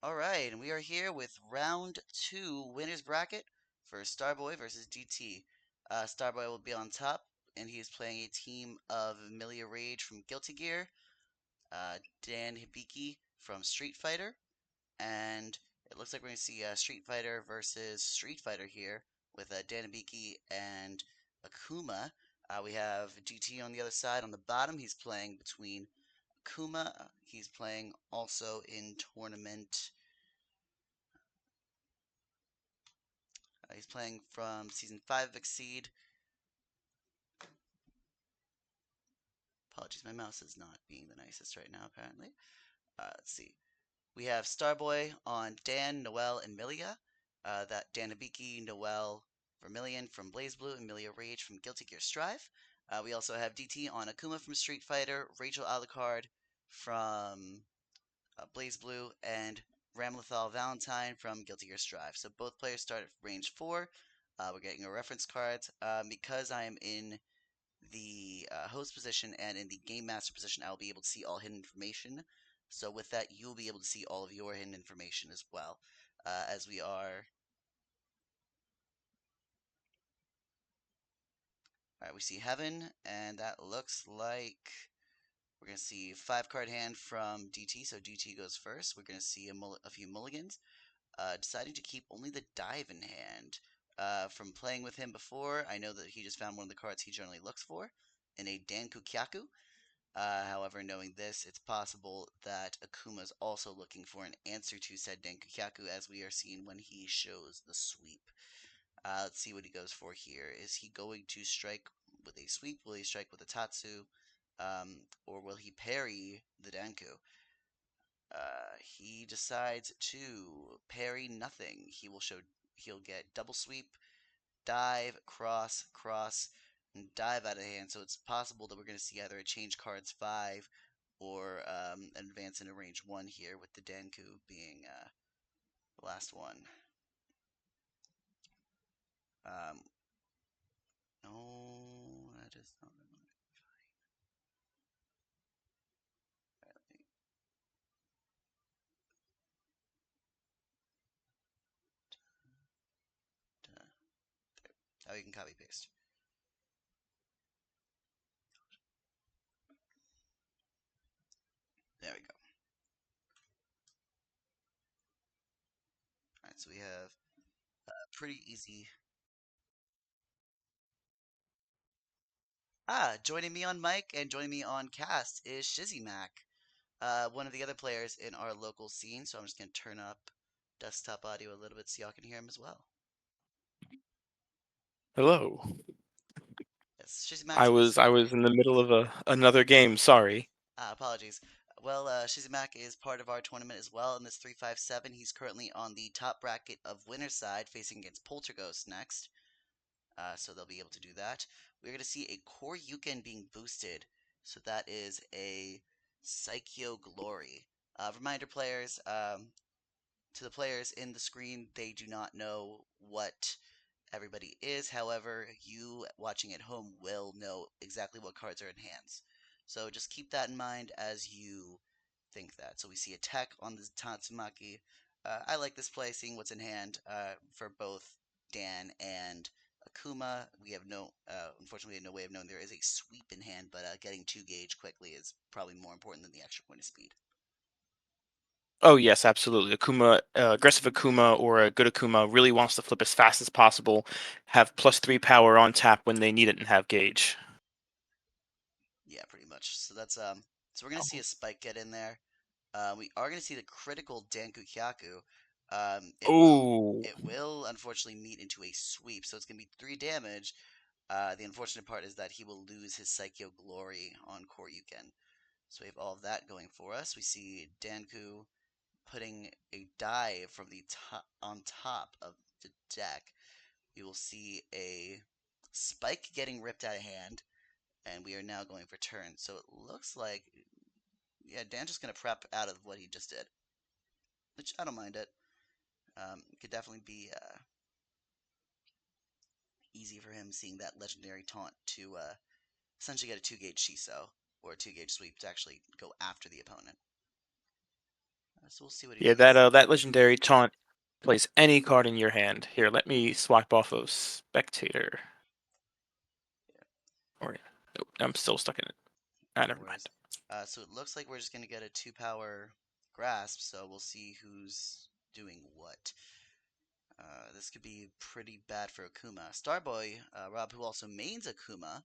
Alright, and we are here with round 2 winners bracket for Starboy versus DT. Starboy will be on top, and he is playing a team of Amelia Rage from Guilty Gear, Dan Hibiki from Street Fighter, and it looks like we're going to see Street Fighter versus Street Fighter here with Dan Hibiki and Akuma. We have DT on the other side on the bottom. He's playing between Akuma. He's playing also in tournament. He's playing from Season 5 of Exceed. Apologies, my mouse is not being the nicest right now, apparently. Let's see. We have Starboy on Dan, Noel, and Milia. That Dan Hibiki, Noel, Vermilion from BlazBlue, and Milia Rage from Guilty Gear Strive. We also have DT on Akuma from Street Fighter, Rachel Alucard from BlazBlue, and Ramlethal Valentine from Guilty Gear Strive. So both players start at range 4. We're getting a reference card. Because I am in the host position and in the game master position, I'll be able to see all hidden information. So with that, you'll be able to see all of your hidden information as well, as we are. All right, we see Heaven, and that looks like we're going to see 5-card hand from DT, so DT goes first. We're going to see a few mulligans. Deciding to keep only the dive in hand. From playing with him before, I know that he just found one of the cards he generally looks for in a Danku Kyaku. However, knowing this, it's possible that Akuma is also looking for an answer to said Danku Kyaku, as we are seeing when he shows the sweep. Let's see what he goes for here. Is he going to strike with a sweep? Will he strike with a Tatsu? Or will he parry the Danku? He decides to parry nothing. He'll get double sweep, dive, cross, cross, and dive out of hand. So it's possible that we're going to see either a change cards 5 or an advance into range 1 here, with the Danku being the last one. Um, no, that is not. Oh, you can copy paste. There we go. All right, so we have pretty easy. Joining me on mic and joining me on cast is ShizzyMac, one of the other players in our local scene. So I'm just going to turn up desktop audio a little bit so y'all can hear him as well. Hello. Yes, ShizzyMac I is. was I was in the middle of another game. Sorry. Apologies. Well, ShizzyMac is part of our tournament as well in this 357. He's currently on the top bracket of winner's side, facing against Polterghost next. So they'll be able to do that. We're going to see a Core Yuken being boosted. So that is a Psycho Glory. Reminder players, to the players in the screen, they do not know what everybody is. However, you watching at home will know exactly what cards are in hands. So just keep that in mind as you think that. So we see attack on the Tatsumaki. I like this play, seeing what's in hand for both Dan and Akuma. We have unfortunately, we have no way of knowing there is a sweep in hand, but getting 2 gauge quickly is probably more important than the extra point of speed. Oh yes, absolutely. Aggressive Akuma or a good Akuma really wants to flip as fast as possible, have +3 power on tap when they need it, and have gauge. Yeah, pretty much. So we're gonna see a spike get in there. We are gonna see the critical Danku Kyaku. Um, it will Oh. it will unfortunately meet into a sweep, so it's gonna be 3 damage. The unfortunate part is that he will lose his Psycho Glory on Koryuken. So we have all of that going for us. We see Danku putting a dive from the top on top of the deck. We will see a spike getting ripped out of hand, and we are now going for turn. So it looks like, yeah, Dan's just gonna prep out of what he just did, which I don't mind it. It could definitely be easy for him seeing that legendary taunt to essentially get a 2 gauge Shiso or a 2 gauge sweep to actually go after the opponent. So we'll see what he Yeah, does. that legendary taunt plays any card in your hand. Here, let me swipe off of spectator. Or nope, I'm still stuck in it. Ah, No never mind. worries. So it looks like we're just gonna get a 2-power grasp. So we'll see who's doing what. This could be pretty bad for Akuma. Starboy, Rob, who also mains Akuma,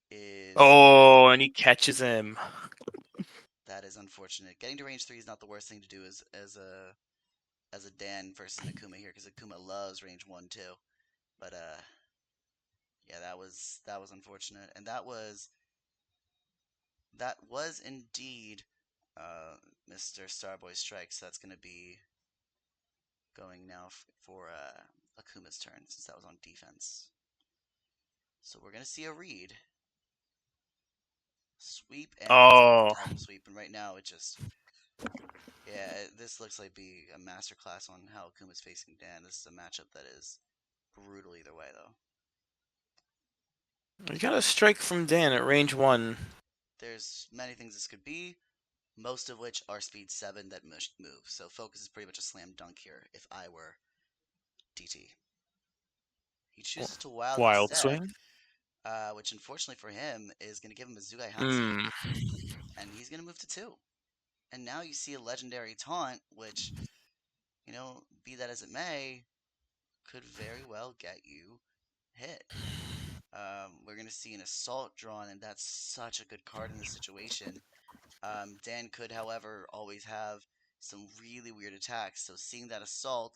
is Oh, and he catches him. that is unfortunate. Getting to range 3 is not the worst thing to do as a Dan versus an Akuma here, because Akuma loves range 1 too. But yeah, that was unfortunate, and that was indeed Mr. Starboy strike. So that's gonna be going now for Akuma's turn since that was on defense. So we're gonna see a read. Sweep, and it's gonna Oh, double sweep. And right now, it just yeah, this looks like be a masterclass on how Akuma's facing Dan. This is a matchup that is brutal either way, though. you got a strike from Dan at range 1. There's many things this could be, most of which are speed 7 that move. So focus is pretty much a slam dunk here. If I were DT, he chooses to wild Wild instead, swing. which unfortunately for him is going to give him a Zugai Hatsu, Hmm. and he's going to move to 2. And now you see a legendary taunt, which, be that as it may, could very well get you hit. We're going to see an assault drawn, and that's such a good card in this situation. Dan could, however, always have some really weird attacks. So seeing that assault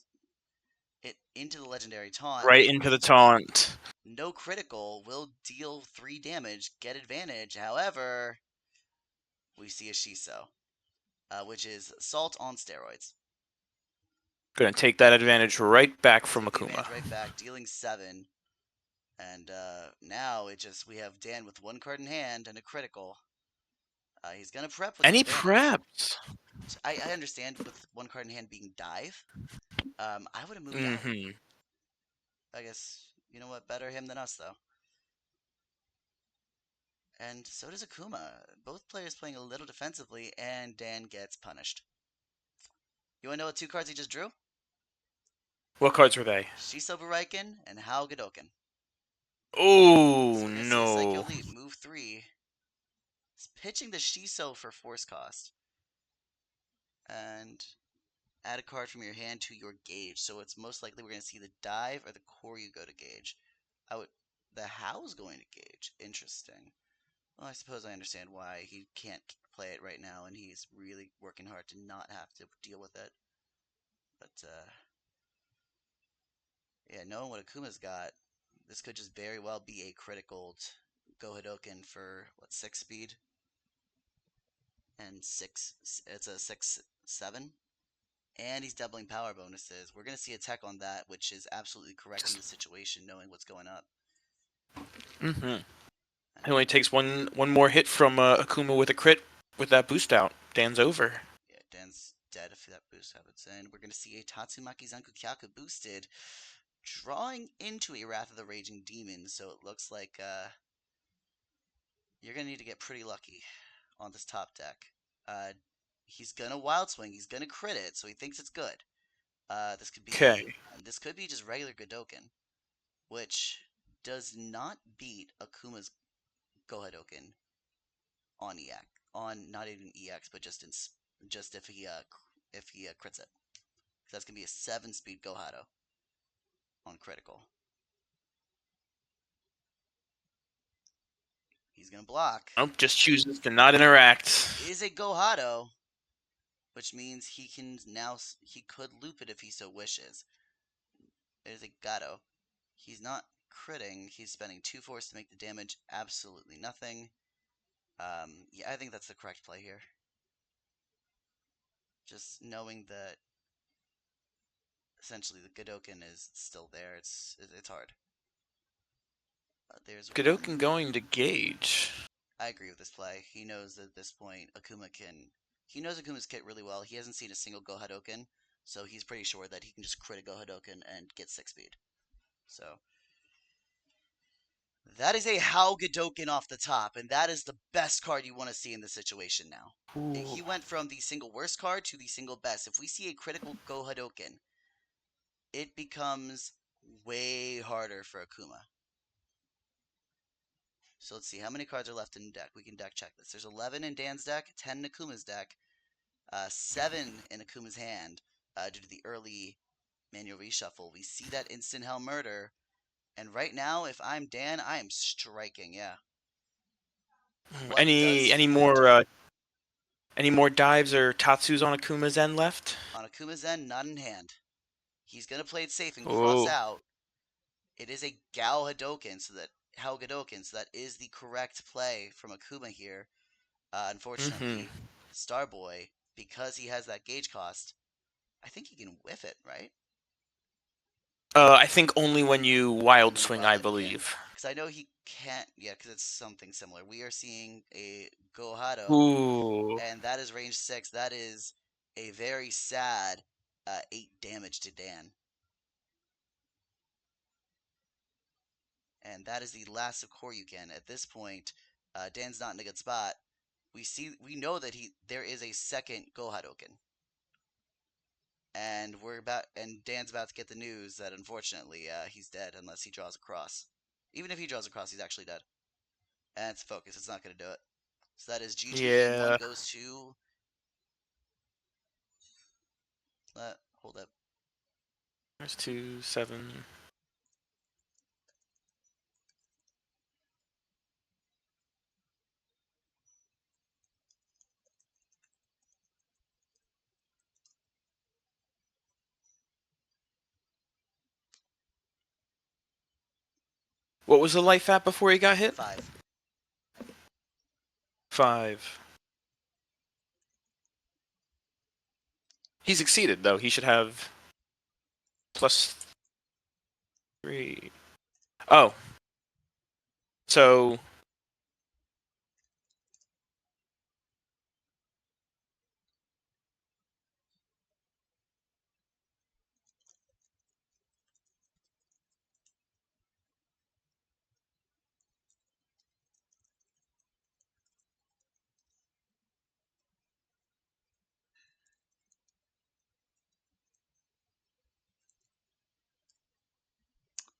hit into the legendary taunt Right with into the taunt. no critical will deal 3 damage, get advantage. However, we see a Shiso, which is assault on steroids. Gonna take that advantage right back from Take the Akuma. advantage right back, dealing 7. And now we have Dan with 1 card in hand and a critical. He's gonna prep with Any advantage. preps? I understand with 1 card in hand being dive. I would have moved out. Mm-hmm. I guess you know what, better him than us though. And so does Akuma. Both players playing a little defensively, and Dan gets punished. You wanna know what 2 cards he just drew? What cards were they? Shiso Buraiken and Hao Gadoken. So Oh, we're gonna see a Psycho no. Elite move 3. He's pitching the Shiso for force cost. And add a card from your hand to your gauge. So it's most likely we're going to see the dive or the Koryu go to gauge. I would the How's going to gauge. Interesting. Well, I suppose I understand why he can't play it right now, and he's really working hard to not have to deal with it. But yeah, knowing what Akuma's got, this could just very well be a critical Go Hadoken for what 6 speed and 6. It's a 6/7. And he's doubling power bonuses. We're going to see a tech on that, which is absolutely correcting the situation, knowing what's going up. Mm-hmm. It And only takes one more hit from Akuma with a crit with that boost out. Dan's over. yeah, Dan's dead if that boost happens. And we're going to see a Tatsumaki Zanku Kyaku boosted, drawing into a Wrath of the Raging Demon. So it looks like you're going to need to get pretty lucky on this top deck. Uh, he's going to Wild Swing. He's going to crit it, so he thinks it's good. This could Okay. be this could be just regular Godoken, which does not beat Akuma's Gohadoken on EX, on not even EX, but just if he crits it. That's gonna be a 7 speed Gohado on critical. He's gonna block. Nope, just chooses to not interact. It is a Gohado, which means he could loop it if he so wishes. It is a Gado. He's not critting. He's spending 2 force to make the damage absolutely nothing. Yeah, I think that's the correct play here. Just knowing that essentially the Godoken is still there, it's hard. There's Godoken one. going to gauge. I agree with this play. He knows that at this point Akuma can. He knows Akuma's kit really well. He hasn't seen a single Go Hadoken, so he's pretty sure that he can just crit a Go Hadoken and get 6 speed. So That is a Haugadoken off the top, and that is the best card you want to see in this situation now. Ooh. He went from the single worst card to the single best. If we see a critical Go Hadoken, it becomes way harder for Akuma. So let's see, how many cards are left in deck? We can deck check this. There's 11 in Dan's deck, 10 in Akuma's deck, 7 in Akuma's hand due to the early manual reshuffle. We see that instant hell murder, and right now, if I'm Dan, I am striking, yeah. What does Any he more do? any more dives or tatsus on Akuma's end left? On Akuma's end, not in hand. He's going to play it safe and cross Oh. out. It is a Gao Hadoken, so that Hell Gadoken, so that is the correct play from Akuma here. Mm-hmm. Unfortunately, Starboy, because he has that gauge cost, I think he can whiff it, right? I think only when you wild When you swing, wild I it, yeah. believe. Because I know he can't, yeah, because it's something similar. We are seeing a Gohado, Ooh. and that is range 6. That is a very sad 8 damage to Dan. And that is the last of Koryuken. At this point, Dan's not in a good spot. We know that there is a second Gohadoken. And Dan's about to get the news that unfortunately he's dead unless he draws a cross. Even if he draws a cross, he's actually dead. And it's focus. It's not going to do it. So that is GG. Game one Yeah. goes to. Hold up. There's 2, 7. What was the life at before he got hit? 5. 5. He succeeded, though. He should have +3. Oh. So,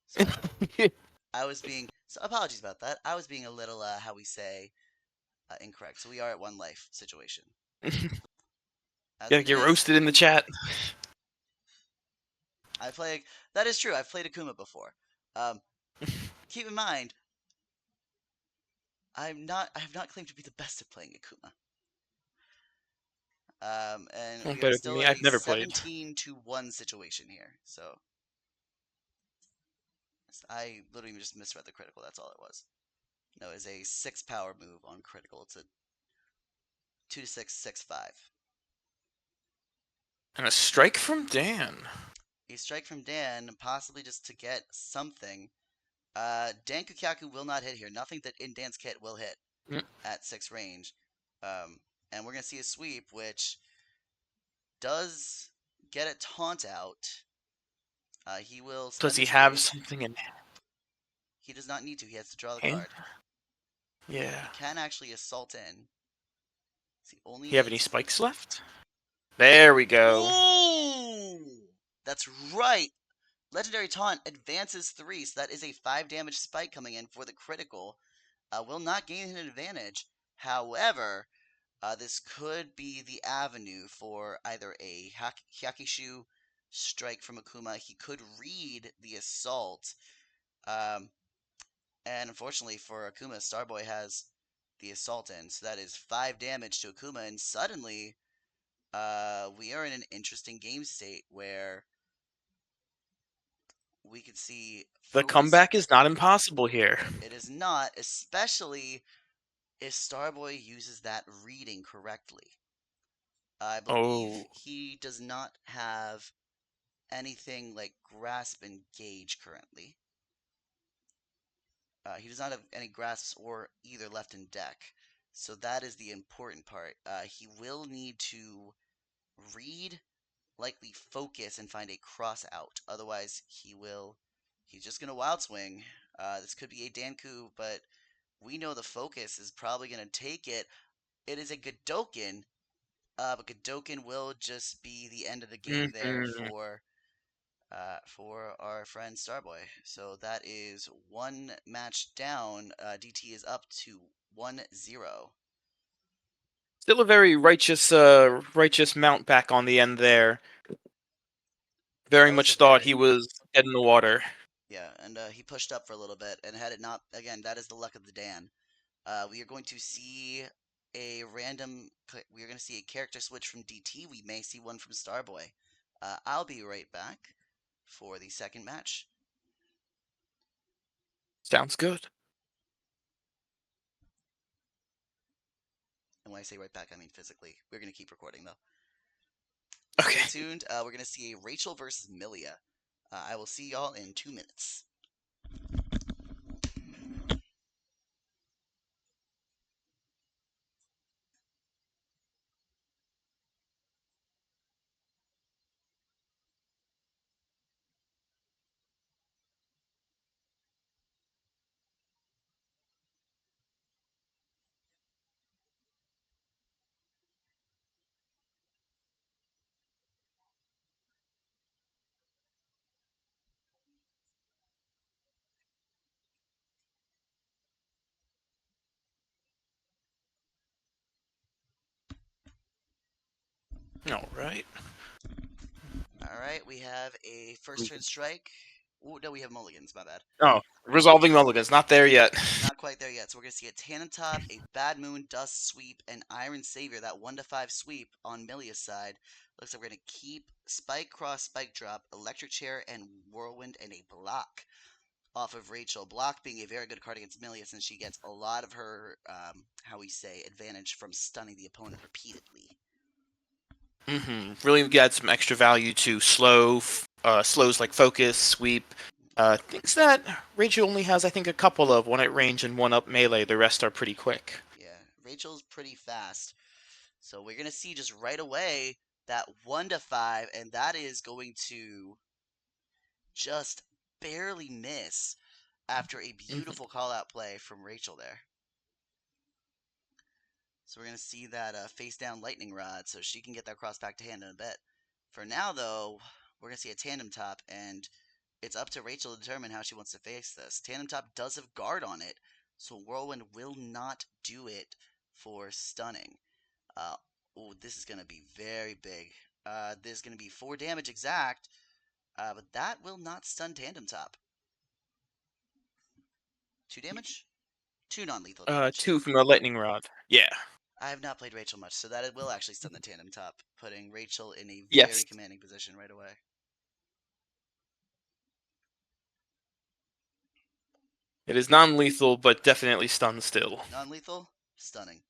Sorry. I was being. So apologies about that. I was being a little, how we say, incorrect. So we are at one life situation. That's yeah, what it get is. roasted in the chat. I play. That is true. I've played Akuma before. Um, keep in mind, I have not claimed to be the best at playing Akuma. And we are Better than still me. at I've a never played. 17-1 situation here. So I literally just misread the critical. That's all it was. No, it's a 6 power move on critical. It's a 2 to 6, 6-5. And a strike from Dan. A strike from Dan, possibly just to get something. Dan Kukyaku will not hit here. Nothing that in Dan's kit will hit Mm. at 6 range. And we're going to see a sweep, which does get a taunt out. He will Does spend he his have rage. something in He does not need to. He has to draw the hand? card. Yeah. He can actually assault in. He only Do you have any needs. spikes left? There we go. Ooh! That's right! Legendary Taunt advances 3, so that is a 5 damage spike coming in for the critical. Will not gain an advantage. However, this could be the avenue for either a Hyakishu strike from Akuma. He could read the assault. Um, and unfortunately for Akuma, Starboy has the assault in. So that is 5 damage to Akuma. And suddenly, we are in an interesting game state where we could see The focus. comeback is not impossible here. It is not, especially if Starboy uses that reading correctly. I believe Oh, he does not have anything like grasp and gauge currently. He does not have any grasps or either left in deck. So that is the important part. He will need to read, likely focus, and find a cross out. Otherwise, he's just going to wild swing. This could be a Danku, but we know the focus is probably going to take it. It is a Godokin, but Godokin will just be the end of the game there Hmm. for our friend Starboy. So that is one match down. DT is up to 1-0. Still a very righteous mount back on the end there. Yeah, Very that was a much thought he very was dead in the water. yeah, and he pushed up for a little bit, and had it not again, that is the luck of the Dan. We are going to see a random. We are going to see a character switch from DT. We may see one from Starboy. I'll be right back for the second match. Sounds good. And when I say right back, I mean physically. We're going to keep recording though. Stay Okay. tuned. We're going to see a Rachel versus Milia. I will see y'all in 2 minutes. All right. All right, we have a first turn strike. Oh no, we have mulligans. My bad. Oh, resolving mulligans. Not there yet. Not quite there yet. So we're gonna see a Tandem Top, a Bad Moon, Dust Sweep, and Iron Savior. That 1-5 sweep on Milia's side. Looks like we're gonna keep Spike Cross, Spike Drop, Electric Chair, and Whirlwind, and a block off of Rachel. Block being a very good card against Milia since she gets a lot of her, how we say, advantage from stunning the opponent repeatedly. Really get some extra value to slows like focus, sweep. Things that Rachel only has, I think, a couple of, one at range and one up melee. The rest are pretty quick. Yeah, Rachel's pretty fast. So we're gonna see just right away that 1-5, and that is going to just barely miss after a Hmm. beautiful call out play from Rachel there. So we're going to see that face down lightning rod so she can get that cross back to hand in a bit. For now, though, we're going to see a tandem top, and it's up to Rachel to determine how she wants to face this. Tandem top does have guard on it, so Whirlwind will not do it for stunning. Uh, oh, this is going to be very big. This is going to be 4 damage exact, but that will not stun tandem top. 2 damage? 2 non-lethal damage. Two from the lightning rod. Yeah. I have not played Rachel much, so that it will actually stun the tandem top, putting Rachel in a very Yes. commanding position right away. It is non-lethal, but definitely stun still. Non-lethal, stunning.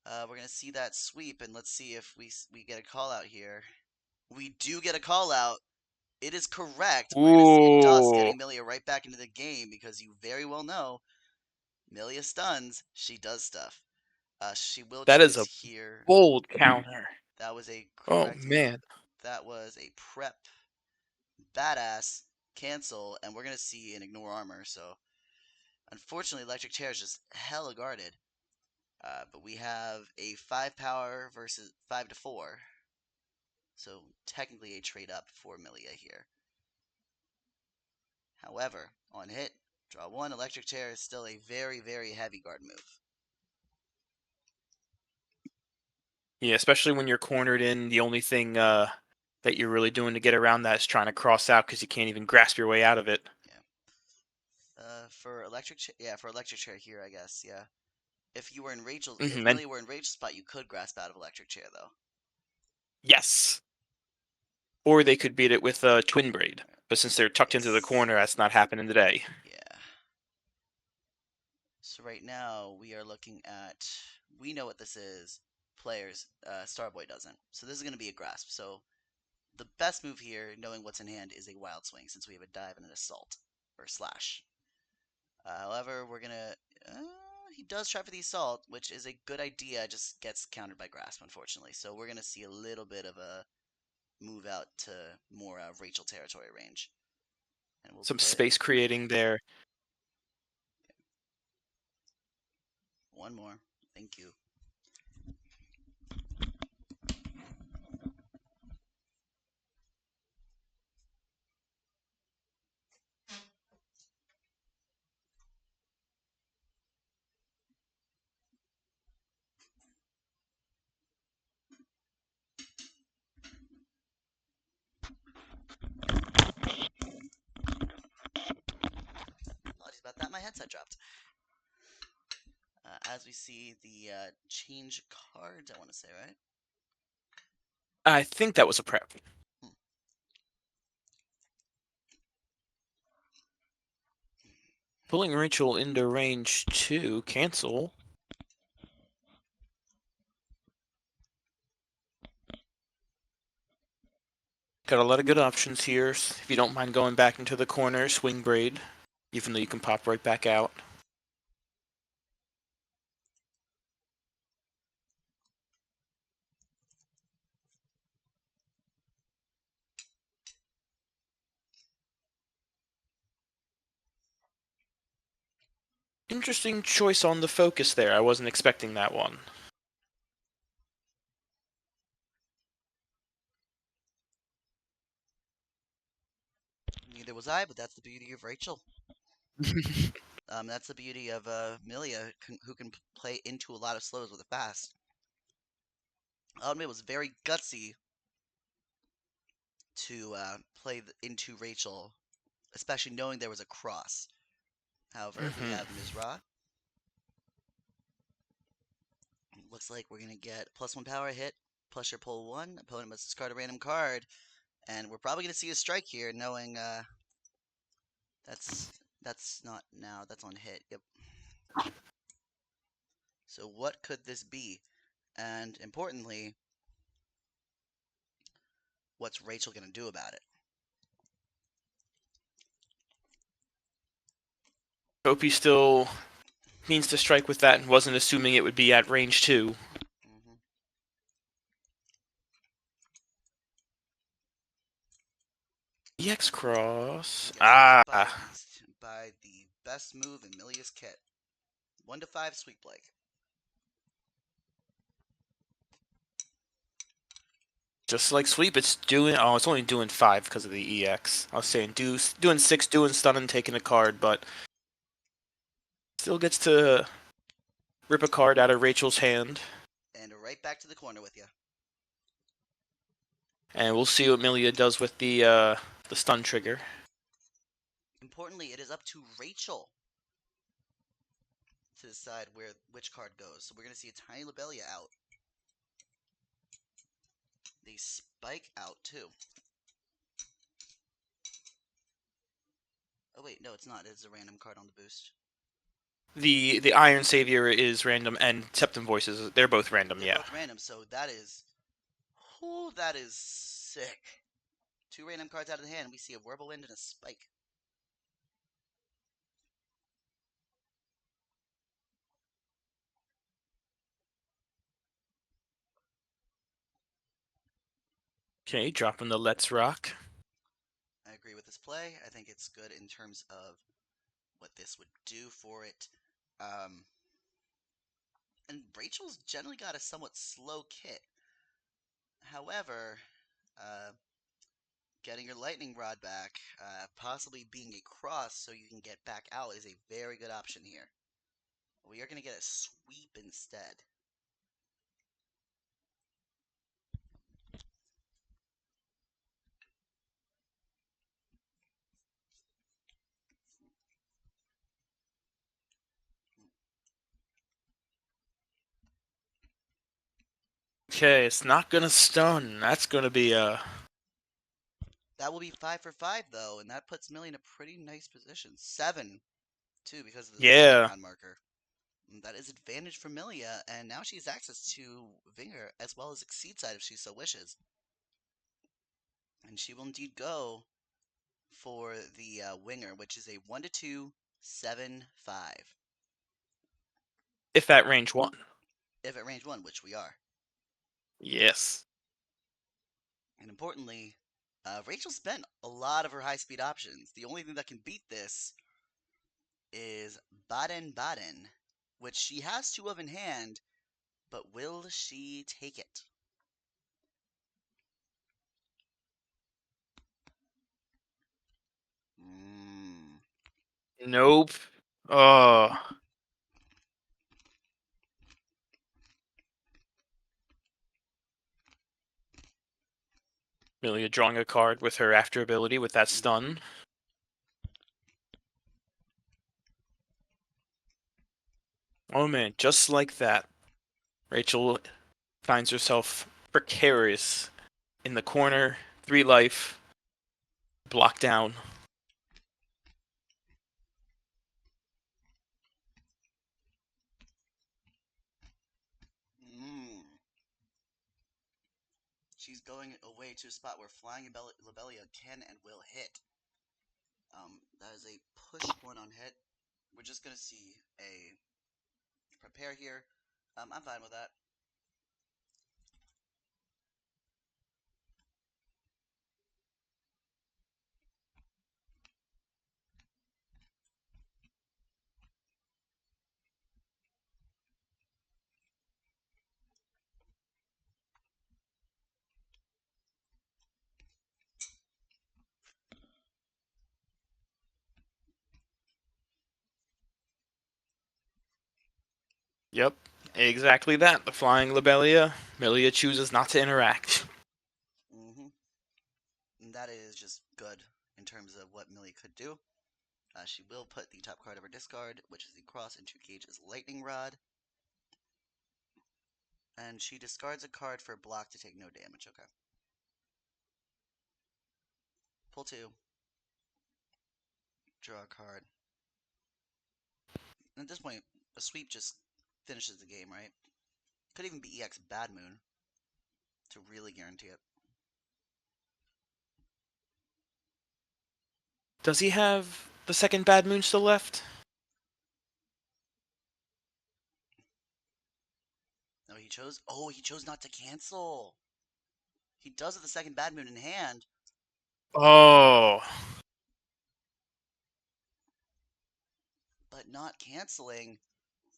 We're gonna see that sweep, and let's see if we get a call out here. We do get a call out. It is correct. We're gonna see a dust Ooh, getting Milia right back into the game because you very well know Milia stuns. She does stuff. She will that is choose a here. bold counter. That was a Oh correct. man. That was a prep badass cancel, and we're gonna see an ignore armor. So unfortunately, electric chair is just hella guarded. But we have a 5 power versus 5 to 4. So technically a trade up for Milia here. However, on hit, draw 1, electric chair is still a very, very heavy guard move. Yeah, especially when you're cornered in. The only thing that you're really doing to get around that is trying to cross out because you can't even grasp your way out of it. Yeah. For electric chair here, I guess. Yeah. If And Milia were in Rachel's spot, you could grasp out of electric chair though. yes, or they could beat it with a twin braid. But since they're tucked into the Yes. corner, that's not happening today. Yeah. So right now we are looking at. We know what this is. Players. Starboy doesn't. So this is going to be a grasp. So the best move here, knowing what's in hand, is a wild swing since we have a dive and an assault or slash. However, we're gonna. He does try for the assault, which is a good idea. Just gets countered by grasp, unfortunately. So we're gonna see a little bit of a move out to more Rachel territory range. And we'll Some put space creating there. one more. Thank you. Apologies about that. My headset dropped. As we see the change cards, I want to say, right? I think that was a prep. Hmm. Pulling Rachel into range 2, cancel. Got a lot of good options here. If you don't mind going back into the corner, swing braid, even though you can pop right back out. Interesting choice on the focus there. I wasn't expecting that one. Neither was I, but that's the beauty of Rachel. That's the beauty of Milia, who can play into a lot of slows with a fast. I'll admit it was very gutsy to play into Rachel, especially knowing there was a cross. However, we Mm-hmm. have Ms. Ra. Looks like we're gonna get +1 power hit, plus your pull 1. Opponent must discard a random card, and we're probably gonna see a strike here, knowing that's not now. That's on hit. Yep. So what could this be? And importantly, what's Rachel gonna do about it? Hope he still means to strike with that and wasn't assuming it would be at range 2. Hmm. EX cross. Gets hit Ah. by the best move in Milia's kit. 1-5 sweep Blake. Just like sweep, it's doing. Oh, it's only doing 5 because of the EX. I was saying doing 6, doing stun and taking a card, but still gets to rip a card out of Rachel's hand. And right back to the corner with you. And we'll see what Milia does with the stun trigger. Importantly, it is up to Rachel to decide which card goes. So we're going to see a tiny Lobelia out. The Spike out too. Oh wait, no, it's not. It's a random card on the boost. The Iron Savior is random, and Septum Voices, they're both random, They're yeah. both random, so that is sick. 2 random cards out of the hand. We see a Whirlwind and a Spike. Okay, dropping the Let's Rock. I agree with this play. I think it's good in terms of what this would do for it. Um, and Rachel's generally got a somewhat slow kit. However, uh, getting your lightning rod back, possibly being a cross so you can get back out, is a very good option here. We are going to get a sweep instead. Okay, it's not gonna stun. That's gonna be a... That will be 5 for 5 though, and that puts Millie in a pretty nice position. 7 too because of the lightning Yeah. rod marker. That is advantage for Milia, and now she has access to Vinger as well as Exceed Side if she so wishes. And she will indeed go for the Winger, which is a 1-2, 7-5. If at range 1. If at range 1, which we are. Yes. And importantly, Rachel spent a lot of her high speed options. The only thing that can beat this is Baden Baden, which she has two of in hand, but will she take it? Mm. Nope. Oh. Amelia drawing a card with her after ability with that Mm-hmm. stun. Oh man, just like that, Rachel finds herself precarious in the corner, 3 life, blocked down. Mm. She's going away to a spot where Flying Lobelia can and will hit. That is a push one on hit. We're just going to see a prepare here. I'm fine with that. Yep, exactly that. The flying Lobelia. Amelia chooses not to interact. Mm-hmm. And that is just good in terms of what Millie could do. She will put the top card of her discard, which is the Cross into Gage's Lightning Rod. And she discards a card for block to take no damage. Okay. Pull two. Draw a card. And at this point, a sweep just finishes the game, right? Could even be EX Bad Moon to really guarantee it. Does he have the second Bad Moon still left? No, he chose. Oh, he chose not to cancel. He does have the second Bad Moon in hand, Oh. but not canceling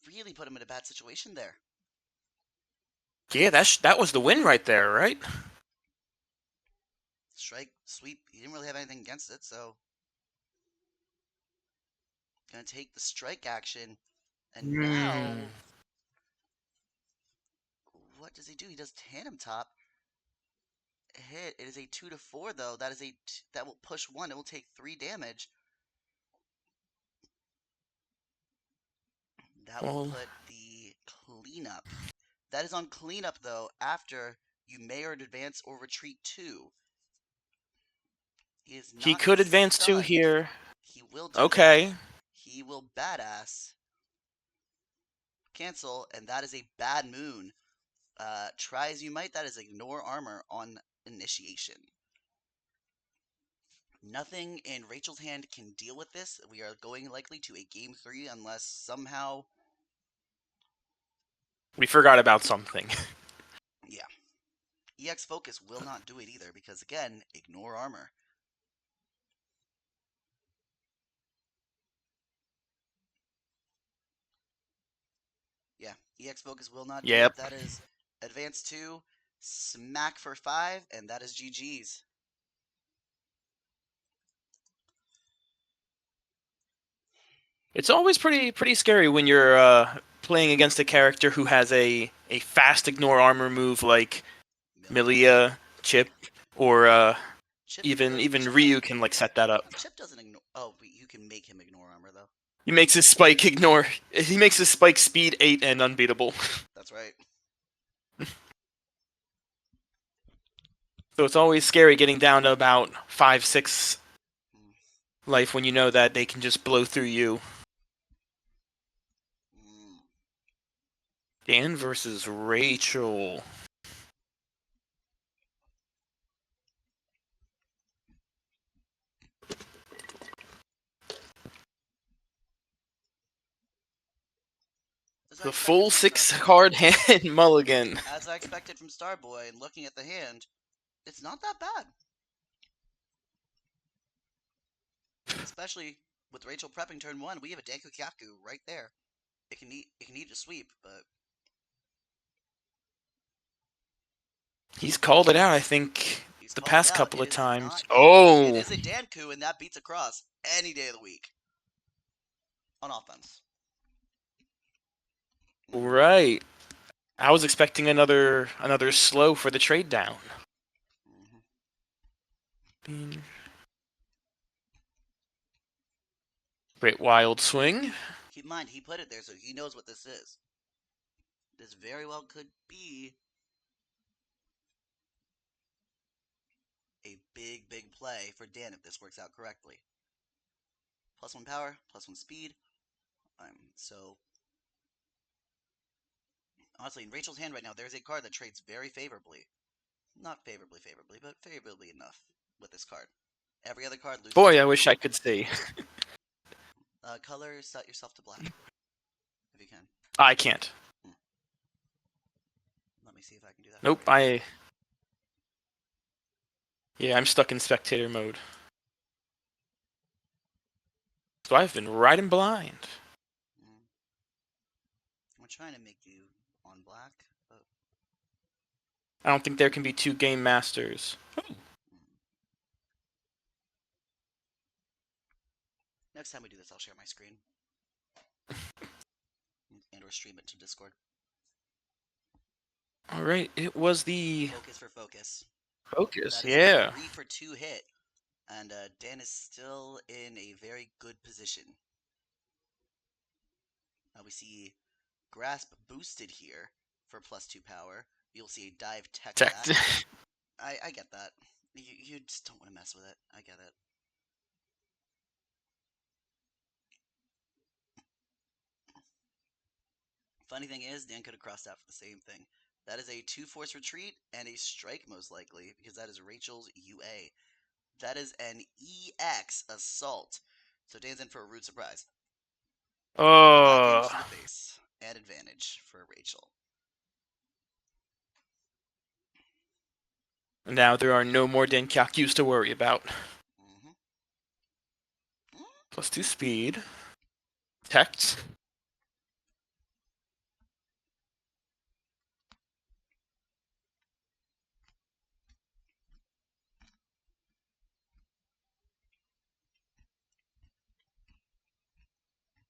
really put him in a bad situation there. Yeah, that was the win right there, right? Strike, sweep. He didn't really have anything against it, so gonna take the strike action. And Hmm. now, what does he do? He does tandem top hit. It is a 2 to 4 though. That will push one. It will take 3 damage. That will Well, put the cleanup. That is on cleanup though. After you may or advance or retreat 2. He is he not could advance 2 stunned. here. He will do that. Okay. He will badass cancel, and that is a bad moon. Try as you might, that is ignore armor on initiation. Nothing in Rachel's hand can deal with this. We are going likely to a game 3 unless somehow. We forgot about something. Yeah. EX Focus will not do it either because, again, ignore armor. Yeah, EX Focus will not do it. Yep. That is Advance 2, Smack for 5, and that is GG's. It's always pretty scary when you're playing against a character who has a fast ignore armor move like Millie. Milia, Chip, or Chip even really. even Chip Ryu doesn't. can like set that up. Chip doesn't ignore. Oh, you can make him ignore armor, though. He makes his spike ignore. He makes his spike speed 8 and unbeatable. That's right. So it's always scary getting down to about 5, 6 Mm, life when you know that they can just blow through you. mm. Dan versus Rachel. As I The expected full from 6 Starboy. card hand mulligan. As I expected from Starboy, and looking at the hand, it's not that bad. especially with Rachel prepping turn 1, we have a Danko Kyaku right there. It can eat a sweep, but He's called it out, I think, he's the called it past out. couple It of is times. not. It Oh! is a Danku, and that beats across any day of the week on offense. Mm-hmm. Right. I was expecting another slow for the trade down. Mm-hmm. Great wild swing. Keep in mind, he put it there, so he knows what this is. This very well could be a big, big play for Dan if this works out correctly. +1 power, +1 speed. So honestly, in Rachel's hand right now, there's a card that trades very favorably. Not favorably, but favorably enough with this card. Every other card loses Boy, to I it. wish I could see. Color, set yourself to black, if you can. I can't. Hmm. Let me see if I can do that Nope, for you. Yeah, I'm stuck in spectator mode. So I've been riding blind. I'm trying to make you on black, but I don't think there can be two game masters. next time we do this, I'll share my screen and or stream it to Discord. Alright, it was the Focus for focus. focus, That is a yeah. 3-for-2 hit, and Dan is still in a very good position. We see Grasp boosted here for +2 power. You'll see a dive tech Tech. that. I get that. You just don't want to mess with it. I get it. Funny thing is, Dan could have crossed out for the same thing. That is a 2-force retreat and a strike, most likely, because that is Rachel's UA. That is an EX assault. So Dan's in for a rude surprise. Flat damage Oh. to the face and advantage for Rachel. Now there are no more Denkyakus to worry about. Mm-hmm. +2 speed. Tech.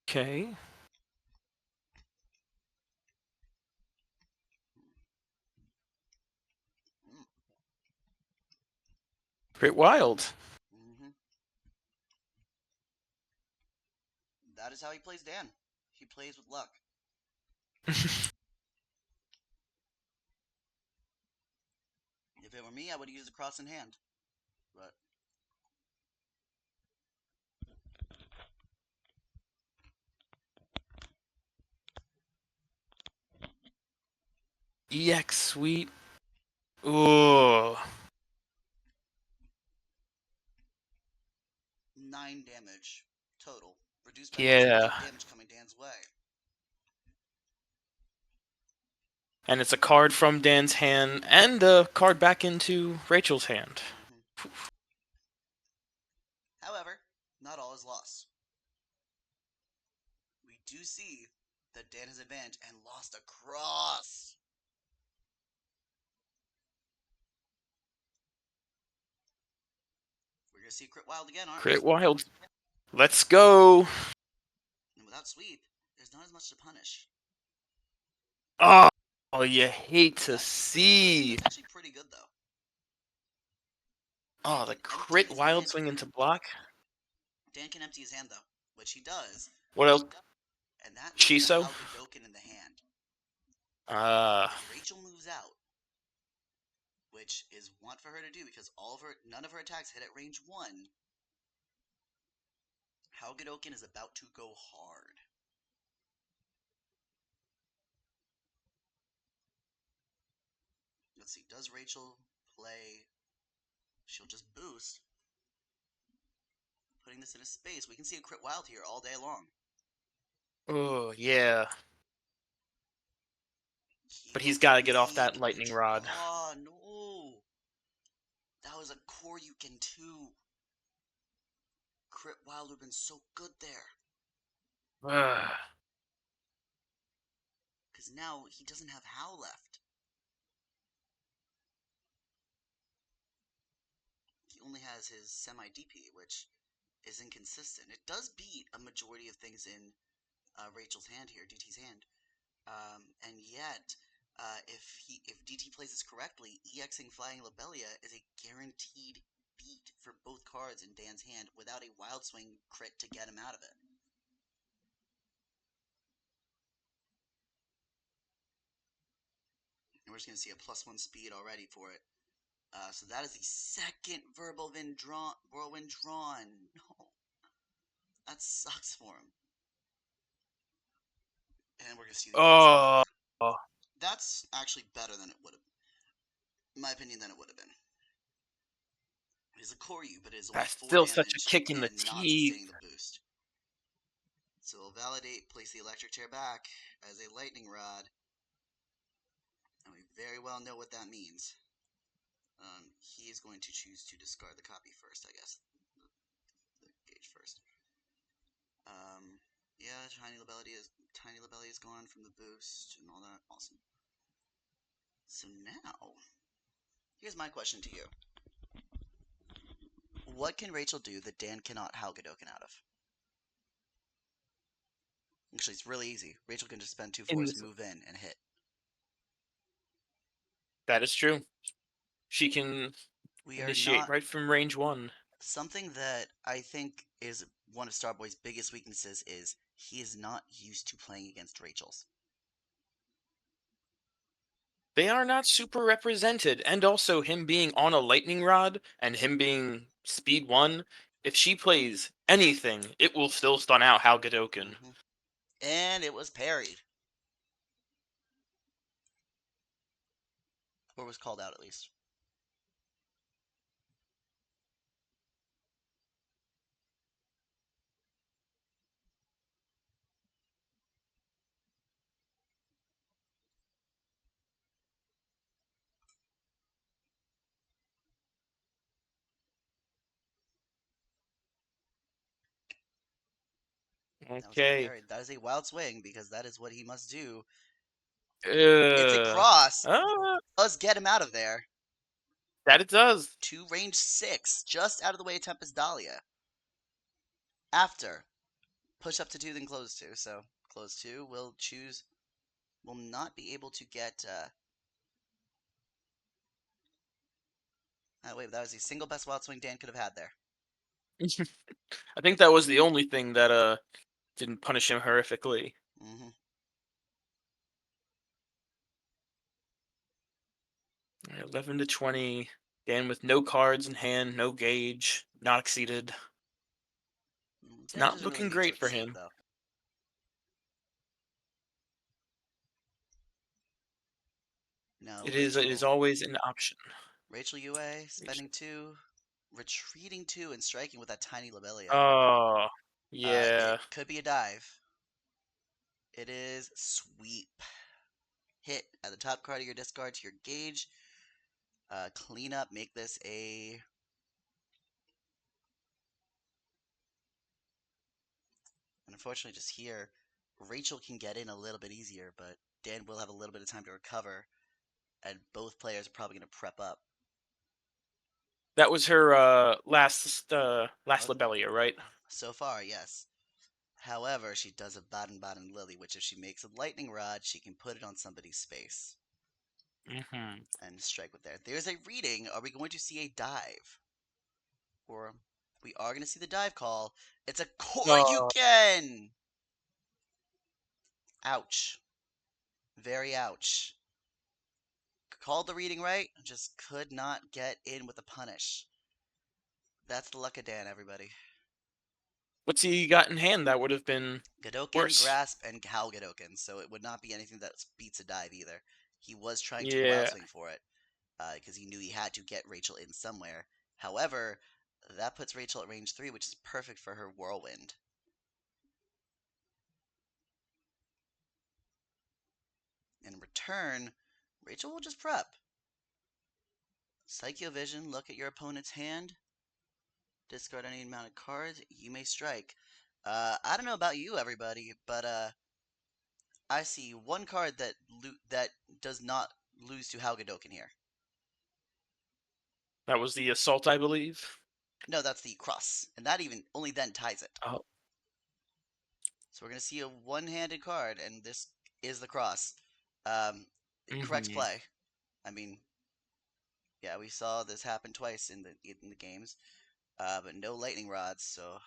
Okay. Great wild. Mm-hmm. That is how he plays Dan. He plays with luck. If it were me, I would use the cross in hand. But EX sweet. Ooh. 9 damage total, reduced by Rachel. Yeah. 8 damage coming Dan's way. And it's a card from Dan's hand and a card back into Rachel's hand. Mm-hmm. However, not all is lost. We do see that Dan has advantage and lost a cross. We're going to see Crit Wild again, aren't we? Great wild. Let's go. And without sweep, there's not as much to punish. Oh, you hate to That's pretty good. see. That's actually pretty good, though. Dan Oh, the can empty crit his wild hand swing here. into block. Dan can empty his hand, though, which he does. What else? And that leaves the Shiso? Haugadoken in the hand. If Rachel moves out, which is want for her to do because none of her attacks hit at range 1, Haugadoken is about to go hard. Let's see, does Rachel play? She'll just boost. Putting this in a space, we can see a Crit Wild here all day long. Oh, yeah. He But will he's got to get off take that the lightning rod. draw. No. That was a Koryukin too. crit wild would have been so good there. Ah, Because now he doesn't have Howl left. He only has his semi DP, which is inconsistent. It does beat a majority of things in Rachel's hand here, DT's hand. And yet, if DT plays this correctly, EXing Flying Lobelia is a guaranteed beat for both cards in Dan's hand without a Wild Swing crit to get him out of it. And we're just going to see a +1 speed already for it. So that is the second Whirlwind drawn. No, that sucks for him. And we're going to see the onslaught. oh, That's actually better than it would have, in my opinion, than it would have been. It is a Koryu, but it is only that's 4 still such a damage kick in the and not teeth. sustaining the boost. So we'll validate, place the electric chair back as a lightning rod. And we very well know what that means. He is going to choose to discard the copy first, I guess. The gauge first. Yeah, Tiny Lobelia is gone from the boost and all that. Awesome. So now, here's my question to you. What can Rachel do that Dan cannot Haugadoken out of? Actually, it's really easy. Rachel can just spend 2 In force, this, move in, and hit. that is true. She can We are initiate not right from range 1. something that I think is one of Starboy's biggest weaknesses is he is not used to playing against Rachel's. They are not super represented, and also him being on a lightning rod and him being speed 1, if she plays anything, it will still stun out Haugadoken. And it was parried. Or was called out at least. That was Okay. parried. That is a wild swing because that is what he must do. It's a Uh, cross. uh, Let's get him out of there. that it does. To range 6, just out of the way of Tempest Dahlia. After. Push up to 2, then close 2. So close 2 will choose. Will not be able to get. Wait, that was the single best wild swing Dan could have had there. I think that was the only thing that didn't punish him horrifically. 11 to 20. Dan with no cards in hand, no gauge, not exceeded. It's Dan not doesn't really looking need to great for exceed, him. though. No, It is always an option. Rachel UA, spending 2, retreating 2, and striking with that tiny Lobelia. Oh, It yeah. could be a dive. It is sweep. Hit at the top card of your discard to your gauge. Clean up, make this a. And unfortunately, just here, Rachel can get in a little bit easier, but Dan will have a little bit of time to recover, and both players are probably going to prep up. That was her last Lobelia, right? So far, yes. However, she does have Baden Lily, which if she makes a lightning rod, she can put it on somebody's space and strike with there. There's a reading. Are we going to see a dive? Or we are going to see the dive call. It's a Oh, Koryuken! Ouch. Very ouch. Called the reading right, just could not get in with the punish. That's the luck of Dan, everybody. what's he got in hand? That would have been Gadoken, worse. Grasp, and Hal Gadoken, so it would not be anything that beats a dive either. He was trying to wild Yeah. swing for it, because he knew he had to get Rachel in somewhere. However, that puts Rachel at range 3, which is perfect for her Whirlwind. In return, Rachel will just prep. Psycho Vision, look at your opponent's hand. Discard any amount of cards. You may strike. I don't know about you, everybody, but I see one card that does not lose to Haugadoken here. That was the assault, I believe. No, that's the cross, and that even only then ties it. Oh. So we're gonna see a one-handed card, and this is the cross. Um, Correct Mm-hmm. play. I mean, yeah, we saw this happen twice in the games, but no lightning rods, so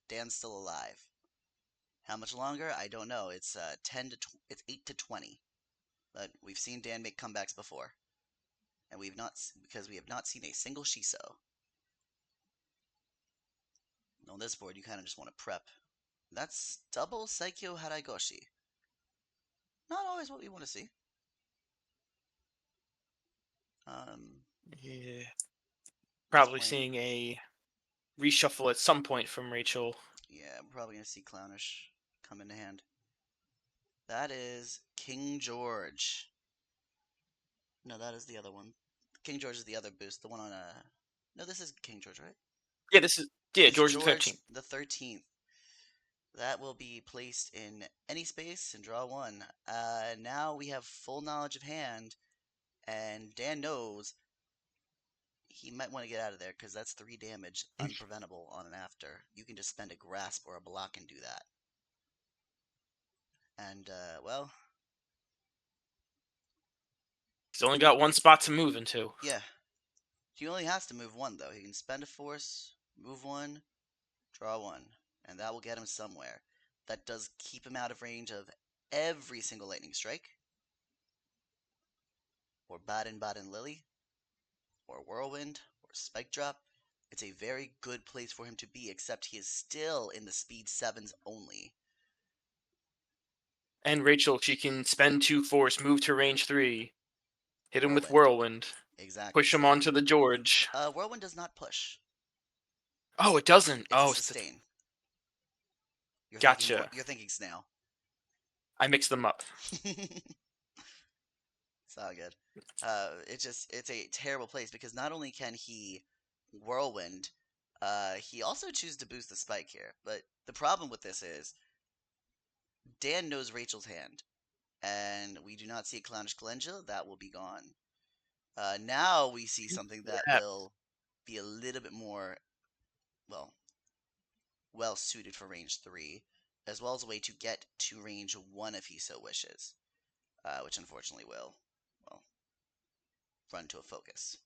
Dan's still alive. How much longer? I don't know. It's 8 to 20, but we've seen Dan make comebacks before, and we've not because we have not seen a single Shiso. On this board, you kind of just want to prep. That's double Saikyo Haraigoshi. Not always what we want to see. Yeah. Just Probably playing. seeing a reshuffle at some point from Rachel. Yeah, we're probably gonna see Clownish come into hand. That is King George. No, that is the other one. King George is the other boost. The one on No, this is King George, right? Yeah, this is This is George the George 13th. the 13th. That will be placed in any space and draw one. Now we have full knowledge of hand, and Dan knows he might want to get out of there because that's 3 damage unpreventable on an after. You can just spend a grasp or a block and do that. And, well, He's only got one spot to move into. yeah. He only has to move one, though. He can spend a force, move one, draw one, and that will get him somewhere. That does keep him out of range of every single lightning strike, or Baden Baden Lily, or Whirlwind, or Spike Drop. It's a very good place for him to be, except he is still in the speed 7s only. And Rachel, she can spend 2 force, move to range 3, hit him with Whirlwind. Whirlwind, Exactly. push him So, onto the George. Whirlwind does not push. Oh, it doesn't. It's a Oh, sustain. gotcha. You're thinking snail. I mixed them up. It's all good. It's a terrible place because not only can he whirlwind, he also chooses to boost the spike here. But the problem with this is Dan knows Rachel's hand, and we do not see a Clownish Calendula. That will be gone. Now we see something What that happened? will be a little bit more well suited for range 3, as well as a way to get to range 1 if he so wishes, which unfortunately will, well, run to a focus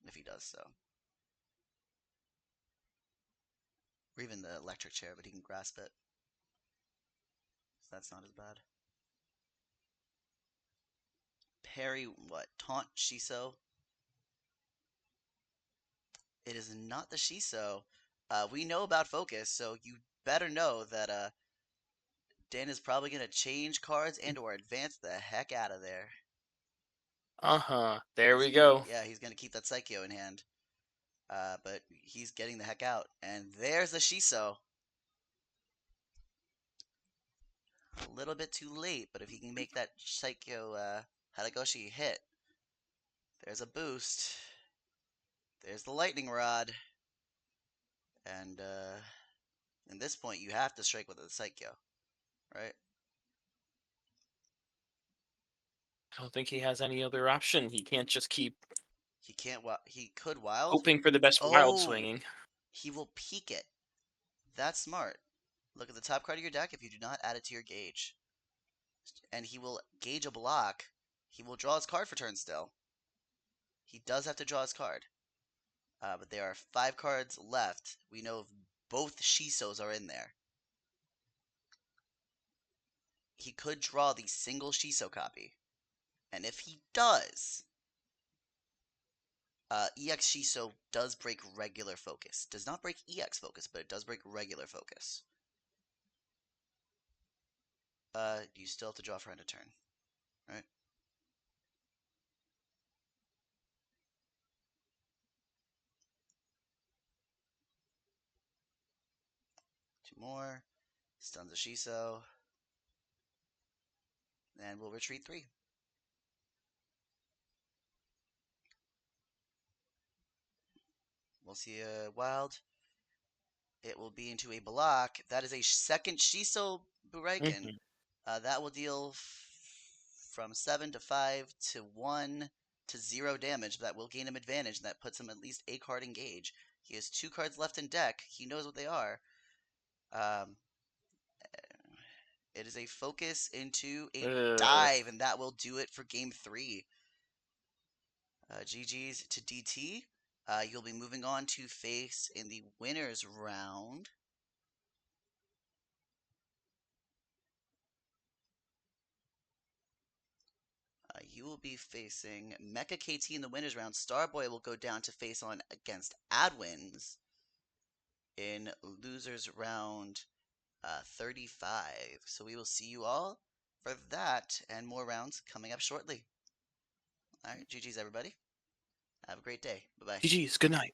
if he does so. Or even the electric chair, but he can grasp it. So that's not as bad. Parry, what? Taunt Shiso? It is not the Shiso. We know about focus, so you better know that Dan is probably going to change cards and or advance the heck out of there. Uh-huh. There we go. He's going to keep that Psycho in hand. But he's getting the heck out. And there's the Shiso. A little bit too late, but if he can make that Psycho Haragoshi hit, there's a boost. There's the lightning rod. And at this point, you have to strike with a Psycho, right? I don't think he has any other option. He can't just keep He can't. He could wild. hoping for the best wild Oh, swinging. he will peek it. That's smart. Look at the top card of your deck if you do not add it to your gauge. And he will gauge a block. He will draw his card for turn still. He does have to draw his card. But there are 5 cards left. We know both Shisos are in there. He could draw the single Shiso copy. And if he does, EX Shiso does break regular focus. Does not break EX focus, but it does break regular focus. You still have to draw for end of turn, right? Two more. Stuns the Shiso. And we'll retreat 3. We'll see a wild. It will be into a block. That is a second Shiso Buraiken. Hmm. That will deal from 7 to 5 to 1 to 0 damage. That will gain him advantage, and that puts him at least a card engage. He has 2 cards left in deck. He knows what they are. Um, it is a focus into a dive, and that will do it for game 3. GG's to DT. You'll be moving on to face in the winners round. You will be facing Mecha KT in the winners round. Starboy will go down to face on against Adwins in losers round 35. So we will see you all for that and more rounds coming up shortly. All right, GG's everybody. Have a great day. Bye bye. GG's. Good night.